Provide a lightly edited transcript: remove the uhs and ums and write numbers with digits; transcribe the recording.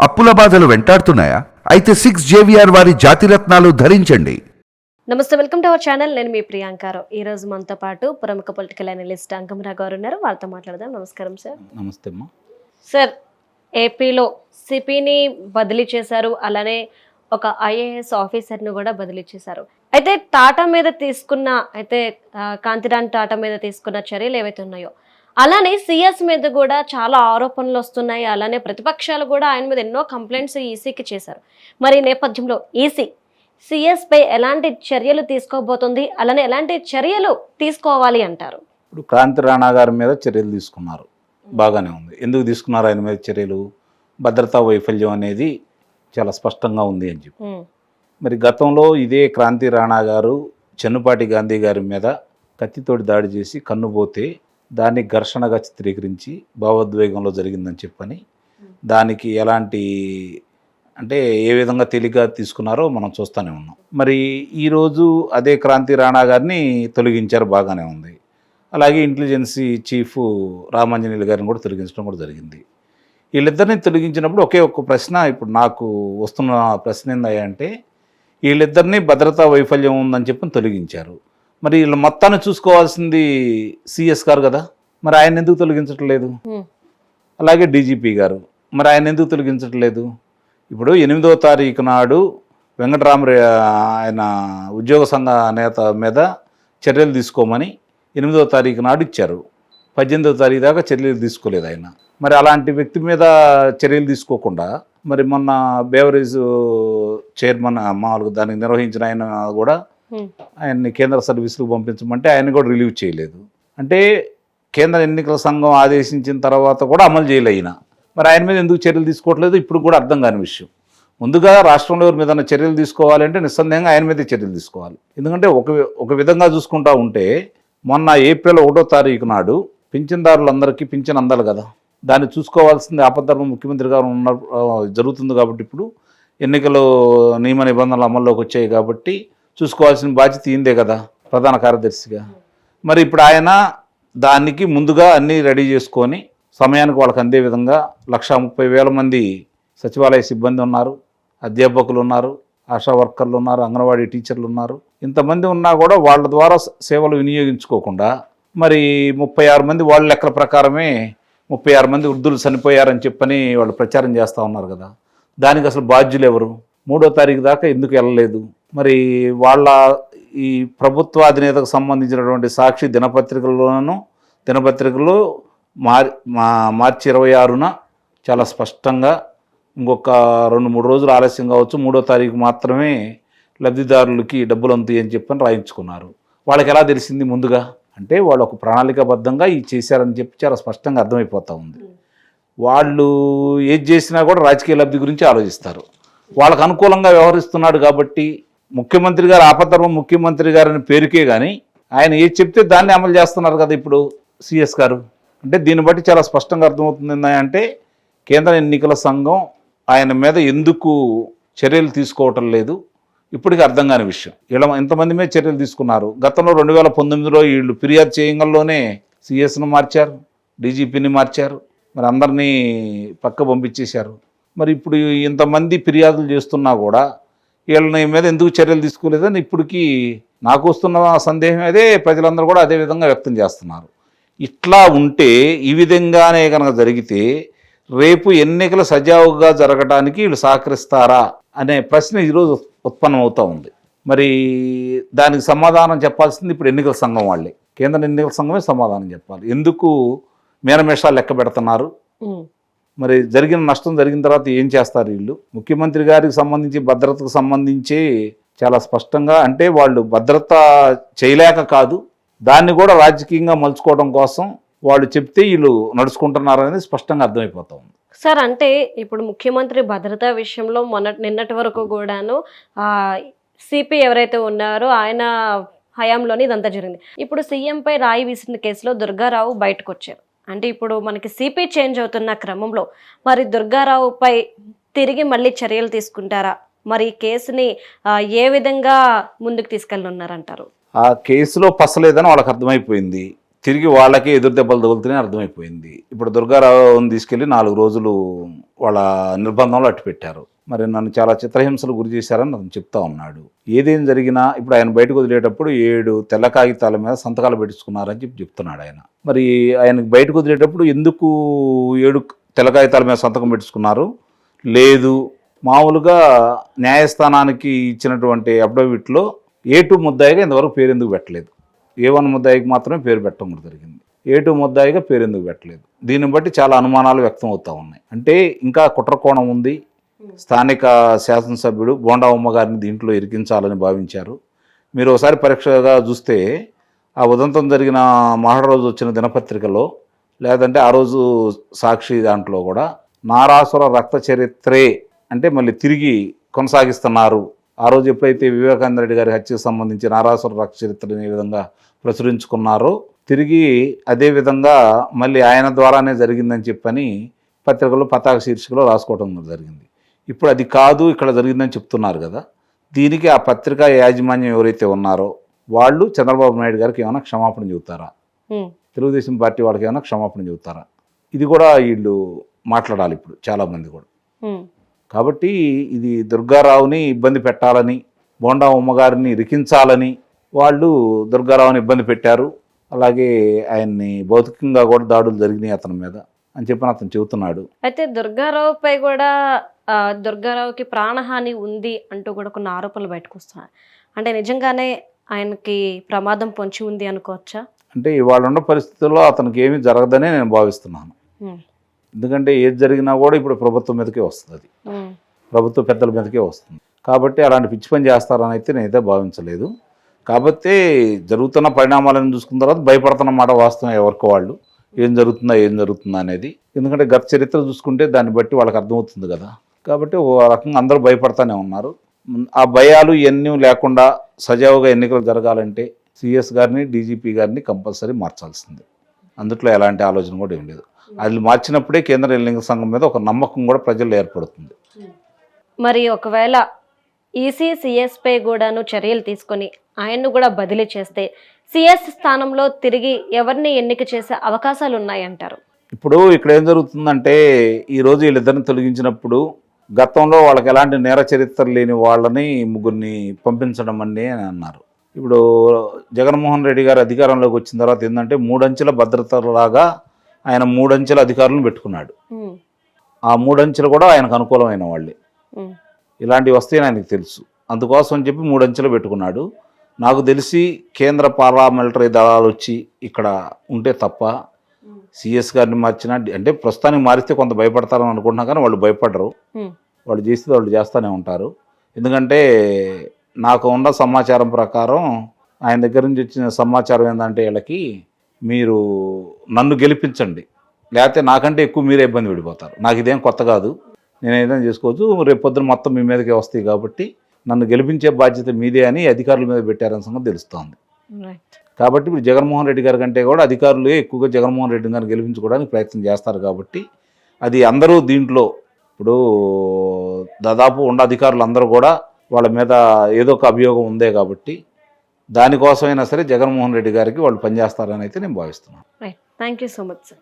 అప్పుల బాధలు వెంటాడుతున్నాయా? అయితే 6JVR వారి జాతిరత్నాలు ధరించండి. నమస్తే, వెల్కమ్ టు అవర్ ఛానల్. నేను మీ ప్రియాంకారావు. ఈ రోజు మనతో పాటు ప్రముఖ పొలిటికల్ అనలిస్ట్ అంకమరావు గారు ఉన్నారు. వాళ్ళతో మాట్లాడదాం. నమస్కారం సార్. నమస్తే అమ్మా. సార్, ఏపీలో సిపిని బదిలీ చేశారు, అలానే ఒక ఐఏఎస్ ఆఫీసర్ను కూడా బదిలీ చేశారు. అయితే టాటా మీద తీసుకున్న కాంతిరామ్ టాటా మీద తీసుకున్న చర్యలు ఏవైతే ఉన్నాయో, అలానే సిఎస్ మీద కూడా చాలా ఆరోపణలు వస్తున్నాయి. అలానే ప్రతిపక్షాలు కూడా ఆయన మీద ఎన్నో కంప్లైంట్స్ ఈసీకి చేశారు. మరి ఈ నేపథ్యంలో ఈసీ సిఎస్ పై ఎలాంటి చర్యలు తీసుకోబోతుంది, అలానే ఎలాంటి చర్యలు తీసుకోవాలి అంటారు? ఇప్పుడు క్రాంతి రాణా గారి మీద చర్యలు తీసుకున్నారు, బాగానే ఉంది. ఎందుకు తీసుకున్నారు ఆయన మీద చర్యలు? భద్రతా వైఫల్యం అనేది చాలా స్పష్టంగా ఉంది అని చెప్పి. మరి గతంలో ఇదే క్రాంతి రాణా గారు చెన్నుపాటి గాంధీ గారి మీద కత్తితోటి దాడి చేసి కన్నుపోతే దాన్ని ఘర్షణగా చిత్రీకరించి భావోద్వేగంలో జరిగిందని చెప్పని దానికి ఎలాంటి అంటే ఏ విధంగా తేలిగ్గా తీసుకున్నారో మనం చూస్తూనే ఉన్నాం. మరి ఈరోజు అదే క్రాంతి రాణా గారిని తొలగించారు, బాగానే ఉంది. అలాగే ఇంటెలిజెన్సీ చీఫ్ రామాంజనేయులు గారిని కూడా తొలగించడం కూడా జరిగింది. వీళ్ళిద్దరిని తొలగించినప్పుడు ఒకే ఒక్క ప్రశ్న ఇప్పుడు నాకు వస్తున్న ప్రశ్న ఏంటంటే, వీళ్ళిద్దరినీ భద్రతా వైఫల్యం ఉందని చెప్పి తొలగించారు. మరి వీళ్ళు మొత్తాన్ని చూసుకోవాల్సింది సిఎస్ గారు కదా, మరి ఆయన ఎందుకు తొలగించట్లేదు? అలాగే డీజీపీ గారు, మరి ఆయన ఎందుకు తొలగించట్లేదు? ఇప్పుడు 8వ తారీఖు నాడు వెంకటరామరెడ్డి ఆయన ఉద్యోగ సంఘ నేత మీద చర్యలు తీసుకోమని 8వ తారీఖు నాడు ఇచ్చారు. 18వ తారీఖు దాకా చర్యలు తీసుకోలేదు ఆయన. మరి అలాంటి వ్యక్తి మీద చర్యలు తీసుకోకుండా మరి మొన్న బేవరేజ్ చైర్మన్ మామూలుగా దానికి నిర్వహించిన ఆయన కూడా ఆయన్ని కేంద్ర సర్వీసులకు పంపించమంటే ఆయన కూడా రిలీవ్ చేయలేదు. అంటే కేంద్ర ఎన్నికల సంఘం ఆదేశించిన తర్వాత కూడా అమలు చేయలే ఆయన. మరి ఆయన మీద ఎందుకు చర్యలు తీసుకోవట్లేదు ఇప్పుడు కూడా అర్థం కాని విషయం. ముందుగా రాష్ట్రంలో ఎవరి మీద చర్యలు తీసుకోవాలంటే నిస్సందేహంగా ఆయన మీదే చర్యలు తీసుకోవాలి. ఎందుకంటే ఒక విధంగా చూసుకుంటా ఉంటే మొన్న ఏప్రిల్ 1వ తారీఖు నాడు పింఛన్దారులందరికీ పింఛన్ అందాలి కదా, దాన్ని చూసుకోవాల్సింది ఆపద్ధర్మ ముఖ్యమంత్రి గారు ఉన్న జరుగుతుంది. కాబట్టి ఇప్పుడు ఎన్నికలు నియమ నిబంధనలు అమల్లోకి వచ్చాయి కాబట్టి చూసుకోవాల్సిన బాధ్యత ఈందే కదా ప్రధాన కార్యదర్శిగా. మరి ఇప్పుడు ఆయన దానికి ముందుగా అన్నీ రెడీ చేసుకొని సమయానికి వాళ్ళకి అందే విధంగా 130,000 మంది సచివాలయ సిబ్బంది ఉన్నారు, అధ్యాపకులు ఉన్నారు, ఆశా వర్కర్లు ఉన్నారు, అంగన్వాడీ టీచర్లు ఉన్నారు. ఇంతమంది ఉన్నా కూడా వాళ్ళ ద్వారా సేవలు వినియోగించుకోకుండా మరి 36 మంది వాళ్ళ లెక్కల ప్రకారమే 36 మంది వృద్ధులు చనిపోయారని చెప్పని వాళ్ళు ప్రచారం చేస్తూ ఉన్నారు కదా. దానికి అసలు బాధ్యులు ఎవరు? 3వ తారీఖు దాకా ఎందుకు వెళ్ళలేదు? మరి వాళ్ళ ఈ ప్రభుత్వాధినేతకు సంబంధించినటువంటి సాక్షి దినపత్రికల్లో మార్చి 26న చాలా స్పష్టంగా ఇంకొక 2-3 రోజులు ఆలస్యం కావచ్చు, 3వ తారీఖు మాత్రమే లబ్ధిదారులకి డబ్బులు అందుతాయి అని చెప్పని రాయించుకున్నారు. వాళ్ళకి ఎలా తెలిసింది ముందుగా? అంటే వాళ్ళు ఒక ప్రణాళికాబద్ధంగా ఇది చేశారని చెప్పి చాలా స్పష్టంగా అర్థమైపోతూ ఉంది. వాళ్ళు ఏది చేసినా కూడా రాజకీయ లబ్ధి గురించి ఆలోచిస్తారు. వాళ్ళకు అనుకూలంగా వ్యవహరిస్తున్నాడు కాబట్టి ముఖ్యమంత్రి గారు ఆపద్ధర్మ ముఖ్యమంత్రి గారిని పేరుకే కానీ ఆయన ఏది చెప్తే దాన్ని అమలు చేస్తున్నారు కదా ఇప్పుడు సిఎస్ గారు. అంటే దీన్ని బట్టి చాలా స్పష్టంగా అర్థమవుతుంది అంటే కేంద్ర ఎన్నికల సంఘం ఆయన మీద ఎందుకు చర్యలు తీసుకోవటం లేదు ఇప్పటికీ అర్థం కాని విషయం. ఇలా ఎంతమంది మీద చర్యలు తీసుకున్నారు? గతంలో 2019లో వీళ్ళు ఫిర్యాదు చేయంగానే సిఎస్ను మార్చారు, డీజీపీని మార్చారు, మరి అందరినీ పక్క పంపించేశారు. మరి ఇప్పుడు ఇంతమంది ఫిర్యాదులు చేస్తున్నా కూడా వీళ్ళని మీద ఎందుకు చర్యలు తీసుకోలేదని ఇప్పటికీ నాకు వస్తున్న సందేహం అదే, ప్రజలందరూ కూడా అదే విధంగా వ్యక్తం చేస్తున్నారు. ఇట్లా ఉంటే ఈ విధంగానే కనుక జరిగితే రేపు ఎన్నికలు సజావుగా జరగడానికి వీళ్ళు సహకరిస్తారా అనే ప్రశ్న ఈరోజు ఉత్పన్నమవుతూ ఉంది. మరి దానికి సమాధానం చెప్పాల్సింది ఇప్పుడు ఎన్నికల సంఘం వాళ్ళే, కేంద్ర ఎన్నికల సంఘమే సమాధానం చెప్పాలి. ఎందుకు మేనమేషాలు లెక్క పెడుతున్నారు? మరి జరిగిన నష్టం జరిగిన తర్వాత ఏం చేస్తారు వీళ్ళు? ముఖ్యమంత్రి గారికి సంబంధించి భద్రతకు సంబంధించి చాలా స్పష్టంగా అంటే వాళ్ళు భద్రత చేయలేక కాదు, దాన్ని కూడా రాజకీయంగా మలుచుకోవడం కోసం వాళ్ళు చెప్తే వీళ్ళు నడుచుకుంటున్నారనేది స్పష్టంగా అర్థమైపోతా ఉంది. సార్, అంటే ఇప్పుడు ముఖ్యమంత్రి భద్రతా విషయంలో నిన్నటి వరకు కూడాను సిపి ఎవరైతే ఉన్నారో ఆయన హయాంలోనే ఇదంతా జరిగింది. ఇప్పుడు సీఎంపై రాయి విసిరిన కేసులో దుర్గారావు బయటకు వచ్చారు. అంటే ఇప్పుడు మనకి సిపి చేంజ్ అవుతున్న క్రమంలో మరి దుర్గారావుపై తిరిగి మళ్ళీ చర్యలు తీసుకుంటారా? మరి ఈ కేసుని ఏ విధంగా ముందుకు తీసుకెళ్ళనున్నారంటారు? ఆ కేసులో పసలేదని వాళ్ళకి అర్థమైపోయింది. తిరిగి వాళ్ళకే ఎదురు దెబ్బలు తగులుతున్నాయి అర్థమైపోయింది. ఇప్పుడు దుర్గారావుని తీసుకెళ్లి 4 రోజులు వాళ్ళ నిర్బంధంలో అట్టు పెట్టారు. మరి నన్ను చాలా చిత్రహింసలు గురి చేశారని అతను చెప్తా ఉన్నాడు. ఏదేం జరిగినా ఇప్పుడు ఆయన బయటకు వదిలేటప్పుడు 7 తెల్ల కాగితాల మీద సంతకాలు పెట్టించుకున్నారని చెప్తున్నాడు ఆయన. మరి ఆయనకు బయటకు వదిలేటప్పుడు ఎందుకు 7 తెల్ల కాగితాల మీద సంతకం పెట్టించుకున్నారు? లేదు, మామూలుగా న్యాయస్థానానికి ఇచ్చినటువంటి అఫిడవిట్లో A2 ముద్దాయిగా ఇంతవరకు పేరు ఎందుకు పెట్టలేదు? A1 ముద్దాయికి మాత్రమే పేరు పెట్టడం కూడా జరిగింది. A2 ముద్దాయిగా పేరు ఎందుకు పెట్టలేదు? దీన్ని బట్టి చాలా అనుమానాలు వ్యక్తం అవుతూ ఉన్నాయి. అంటే ఇంకా కుట్రకోణం ఉంది. స్థానిక శాసనసభ్యుడు బోండా ఉమ్మ గారిని దీంట్లో ఇరికించాలని భావించారు. మీరు ఒకసారి పరీక్షగా చూస్తే ఆ ఉదంతం జరిగిన మహా రోజు వచ్చిన దినపత్రికలో, లేదంటే ఆ రోజు సాక్షి దాంట్లో కూడా నారాసుర రక్త చరిత్రే అంటే మళ్ళీ తిరిగి కొనసాగిస్తున్నారు. ఆ రోజు ఎప్పుడైతే వివేకానంద రెడ్డి గారి హత్యకు సంబంధించి నారాసుర రక్త చరిత్రని ఏ విధంగా ప్రచురించుకున్నారో తిరిగి అదే విధంగా మళ్ళీ ఆయన ద్వారానే జరిగిందని చెప్పని పత్రికలో పతాక శీర్షికలో రాసుకోవడం జరిగింది. ఇప్పుడు అది కాదు, ఇక్కడ జరిగిందని చెప్తున్నారు కదా. దీనికి ఆ పత్రికా యాజమాన్యం ఎవరైతే ఉన్నారో వాళ్ళు చంద్రబాబు నాయుడు గారికి ఏమైనా క్షమాపణ చెబుతారా? తెలుగుదేశం పార్టీ వాళ్ళకి ఏమైనా క్షమాపణ చెబుతారా? ఇది కూడా వీళ్ళు మాట్లాడాలి ఇప్పుడు చాలామంది కూడా. కాబట్టి ఇది దుర్గారావుని ఇబ్బంది పెట్టాలని, బోండా ఉమ్మగారిని ఇరికించాలని వాళ్ళు దుర్గారావుని ఇబ్బంది పెట్టారు. అలాగే ఆయన్ని భౌతికంగా కూడా దాడులు జరిగినాయి అతని మీద అని చెప్పని అతను చెబుతున్నాడు. అయితే దుర్గారావుపై కూడా దుర్గారావుకి ప్రాణహాని ఉంది అంటూ కూడా కొన్ని ఆరోపణలు బయటకు వస్తున్నాయి. అంటే నిజంగానే ఆయనకి ప్రమాదం పొంచి ఉంది అనుకోవచ్చా? అంటే ఇవాళ ఉన్న పరిస్థితుల్లో అతనికి ఏమీ జరగదనే నేను భావిస్తున్నాను. ఎందుకంటే ఏది జరిగినా కూడా ఇప్పుడు ప్రభుత్వం మీదకే వస్తుంది, అది ప్రభుత్వ పెద్దల మీదకే వస్తుంది. కాబట్టి అలాంటి పిచ్చి పని చేస్తారని అయితే నేనైతే భావించలేదు. కాబట్టి జరుగుతున్న పరిణామాలను చూసుకున్న తర్వాత భయపడుతున్నమాట వాస్తవం ఎవరికి వాళ్ళు, ఏం జరుగుతుందా అనేది. ఎందుకంటే గత చరిత్ర చూసుకుంటే దాన్ని బట్టి వాళ్ళకి అర్థమవుతుంది కదా. కాబట్టి ఓ రకంగా అందరూ భయపడతానే ఉన్నారు. ఆ భయాలు ఇవన్నీ లేకుండా సజావుగా ఎన్నికలు జరగాలంటే సిఎస్ గారిని, డీజీపీ గారిని కంపల్సరీ మార్చాల్సిందే. అందుట్లో ఎలాంటి ఆలోచన కూడా ఏం లేదు. అది మార్చినప్పుడే కేంద్ర ఎన్నికల సంఘం మీద ఒక నమ్మకం కూడా ప్రజల్లో ఏర్పడుతుంది. మరి ఒకవేళ ఈసీ సిఎస్ పై కూడాను చర్యలు తీసుకొని ఆయన్ను కూడా బదిలీ చేస్తే సిఎస్ స్థానంలో తిరిగి ఎవరిని ఎన్నిక చేసే అవకాశాలు ఉన్నాయంటారు? ఇప్పుడు ఇక్కడ ఏం జరుగుతుందంటే ఈరోజు వీళ్ళిద్దరిని తొలగించినప్పుడు గతంలో వాళ్ళకి ఎలాంటి నేర చరిత్ర లేని వాళ్ళని 3 పంపించడం అని అన్నారు. ఇప్పుడు జగన్మోహన్ రెడ్డి గారు అధికారంలోకి వచ్చిన తర్వాత ఏంటంటే 3 అంచెల భద్రతలాగా ఆయన 3 అంచెల అధికారులను పెట్టుకున్నాడు. ఆ 3 అంచెలు కూడా ఆయనకు అనుకూలమైన వాళ్ళే. ఇలాంటివి వస్తాయని ఆయనకు తెలుసు. అందుకోసం అని చెప్పి 3 అంచెలు పెట్టుకున్నాడు. నాకు తెలిసి కేంద్ర పారామిలిటరీ దళాలు వచ్చి ఇక్కడ ఉంటే తప్ప సిఎస్ గారిని మార్చినా, అంటే ప్రస్తుతానికి మారిస్తే కొంత భయపడతారని అనుకుంటున్నా, కానీ వాళ్ళు భయపడరు. వాళ్ళు చేస్తే వాళ్ళు చేస్తూనే ఉంటారు. ఎందుకంటే నాకు ఉన్న సమాచారం ప్రకారం ఆయన దగ్గర నుంచి వచ్చిన సమాచారం ఏంటంటే వీళ్ళకి, మీరు నన్ను గెలిపించండి, లేకపోతే నాకంటే ఎక్కువ మీరే ఇబ్బంది పడిపోతారు, నాకు ఇదేం కొత్త కాదు, నేను ఏదైనా చేసుకోవచ్చు, రేపు పొద్దున మొత్తం మీ మీదకే వస్తాయి, కాబట్టి నన్ను గెలిపించే బాధ్యత మీదే అని అధికారుల మీద పెట్టారని సంగతి తెలుస్తోంది. కాబట్టి ఇప్పుడు జగన్మోహన్ రెడ్డి గారి కంటే కూడా అధికారులే ఎక్కువగా జగన్మోహన్ రెడ్డి గారిని గెలిపించుకోవడానికి ప్రయత్నం చేస్తారు. కాబట్టి అది అందరూ దీంట్లో ఇప్పుడు దాదాపు ఉన్న అధికారులు అందరూ కూడా వాళ్ళ మీద ఏదో ఒక అభియోగం ఉందే, కాబట్టి దానికోసమైనా సరే జగన్మోహన్ రెడ్డి గారికి వాళ్ళు పనిచేస్తారని అయితే నేను భావిస్తున్నాను. Thank you so much sir.